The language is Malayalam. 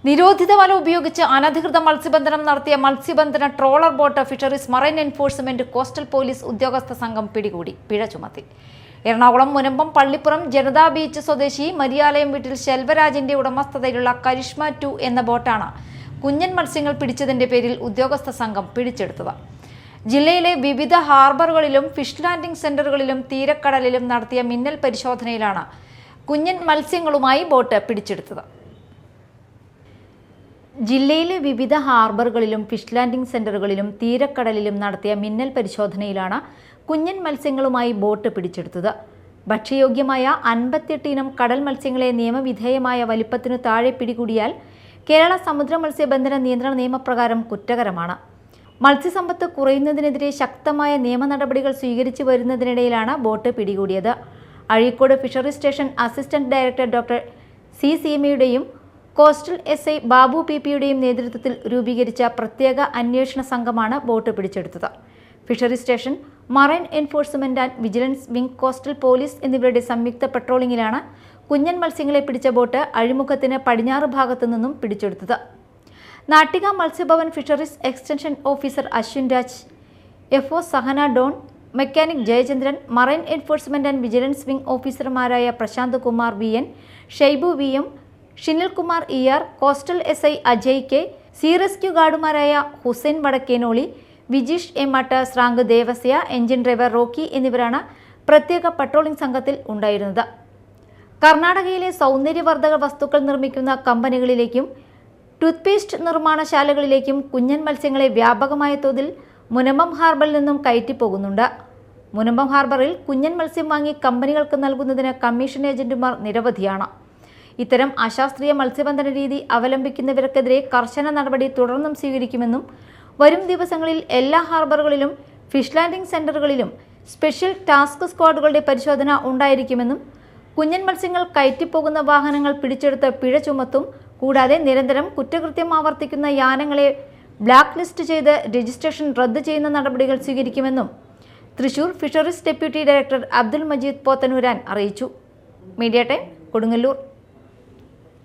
നിരോധിത വല ഉപയോഗിച്ച് അനധികൃത മത്സ്യബന്ധനം നടത്തിയ മത്സ്യബന്ധന trawler boat fisheries marine enforcement coastal police ഉദ്യോഗസ്ഥ സംഘം പിടികൂടി, പിഴ ചുമത്തി. എറണാകുളം മുനമ്പം പള്ളിപ്പുറം ജനതാ ബീച്ച് സ്വദേശി മരിയാലയം വീട്ടിൽ ശെൽവരാജിന്റെ ഉടമസ്ഥതയിലുള്ള കരിഷ്മ 2 എന്ന ബോട്ടാണ് കുഞ്ഞൻ മത്സ്യങ്ങൾ പിടിച്ചതിന്റെ പേരിൽ ഉദ്യോഗസ്ഥ സംഘം പിടിച്ചെടുത്തത്. ജില്ലയിലെ വിവിധ ഹാർബറുകളിലും ഫിഷ് ലാൻഡിംഗ് സെന്ററുകളിലും തീരക്കടലിലും നടത്തിയ മിന്നൽ പരിശോധനയിലാണ് കുഞ്ഞൻ മത്സ്യങ്ങളുമായി ബോട്ട് പിടിച്ചെടുത്തത്. ജില്ലയിലെ വിവിധ ഹാർബറുകളിലും ഫിഷ് ലാൻഡിംഗ് സെന്ററുകളിലും തീരക്കടലിലും നടത്തിയ മിന്നൽ പരിശോധനയിലാണ് കുഞ്ഞൻ മത്സ്യങ്ങളുമായി ബോട്ട് പിടിച്ചെടുത്തത്. ഭക്ഷ്യയോഗ്യമായ 58 ഇനം കടൽ മത്സ്യങ്ങളെ നിയമവിധേയമായ വലിപ്പത്തിനു താഴെ പിടികൂടിയാൽ കേരള സമുദ്ര മത്സ്യബന്ധന നിയന്ത്രണ നിയമപ്രകാരം കുറ്റകരമാണ്. മത്സ്യസമ്പത്ത് കുറയുന്നതിനെതിരെ ശക്തമായ നിയമ നടപടികൾ സ്വീകരിച്ചു വരുന്നതിനിടയിലാണ് ബോട്ട് പിടികൂടിയത്. Azhikode fisheries station assistant director doctor C സീമയുടെയും കോസ്റ്റൽ എസ്ഐ ബാബു പിപിയുടെയും നേതൃത്വത്തിൽ രൂപീകരിച്ച പ്രത്യേക അന്വേഷണ സംഘമാണ് ബോട്ട് പിടിച്ചെടുത്തത്. Fisheries station, marine enforcement and vigilance wing, coastal police എന്നിവരുടെ സംയുക്ത പെട്രോളിംഗിലാണ് കുഞ്ഞൻ മത്സ്യങ്ങളെ പിടിച്ച ബോട്ട് അഴിമുഖത്തിന് പടിഞ്ഞാറ് ഭാഗത്തു നിന്നും പിടിച്ചെടുത്തത്. Nattika Matsyabhavan fisheries extension officer Ashwin Raj, FO. Sahana Don, mechanic Jayachandran, marine enforcement and vigilance wing ഓഫീസർമാരായ Prashanth Kumar VN., Shaibu VM., Shinil Kumar ER., coastal SI Ajay K, sea rescue ഗാർഡുമാരായ ഹുസൈൻ വടക്കേനോളി, വിജീഷ് എമ്മാട്ട്, ശ്രാങ്ക് ദേവസ്യ, എഞ്ചിൻ ഡ്രൈവർ റോക്കി എന്നിവരാണ് പ്രത്യേക പട്രോളിംഗ് സംഘത്തിൽ ഉണ്ടായിരുന്നത്. കർണാടകയിലെ സൗന്ദര്യവർദ്ധക വസ്തുക്കൾ നിർമ്മിക്കുന്ന കമ്പനികളിലേക്കും ടൂത്ത്പേസ്റ്റ് നിർമ്മാണശാലകളിലേക്കും കുഞ്ഞൻ മത്സ്യങ്ങളെ വ്യാപകമായ തോതിൽ മുനമ്പം ഹാർബറിൽ നിന്നും കയറ്റിപ്പോകുന്നുണ്ട്. മുനമ്പം ഹാർബറിൽ കുഞ്ഞൻ മത്സ്യം വാങ്ങി കമ്പനികൾക്ക് നൽകുന്നതിന് കമ്മീഷൻ ഏജന്റുമാർ നിരവധിയാണ്. ഇത്തരം അശാസ്ത്രീയ മത്സ്യബന്ധന രീതി അവലംബിക്കുന്നവർക്കെതിരെ കർശന നടപടി തുടർന്നും സ്വീകരിക്കുമെന്നും വരും ദിവസങ്ങളിൽ എല്ലാ ഹാർബറുകളിലും ഫിഷ് ലാൻഡിംഗ് സെന്ററുകളിലും സ്പെഷ്യൽ ടാസ്ക് സ്ക്വാഡുകളുടെ പരിശോധന ഉണ്ടായിരിക്കുമെന്നും കുഞ്ഞൻ മത്സ്യങ്ങൾ കയറ്റിപ്പോകുന്ന വാഹനങ്ങൾ പിടിച്ചെടുത്ത് പിഴ ചുമത്തും. കൂടാതെ നിരന്തരം കുറ്റകൃത്യം ആവർത്തിക്കുന്ന യാനങ്ങളെ ബ്ലാക്ക് ലിസ്റ്റ് ചെയ്ത് രജിസ്ട്രേഷൻ റദ്ദ് ചെയ്യുന്ന നടപടികൾ സ്വീകരിക്കുമെന്നും Thrissur fisheries deputy director Abdul Majeed Pothanooran അറിയിച്ചു. Media time, Kodungallur.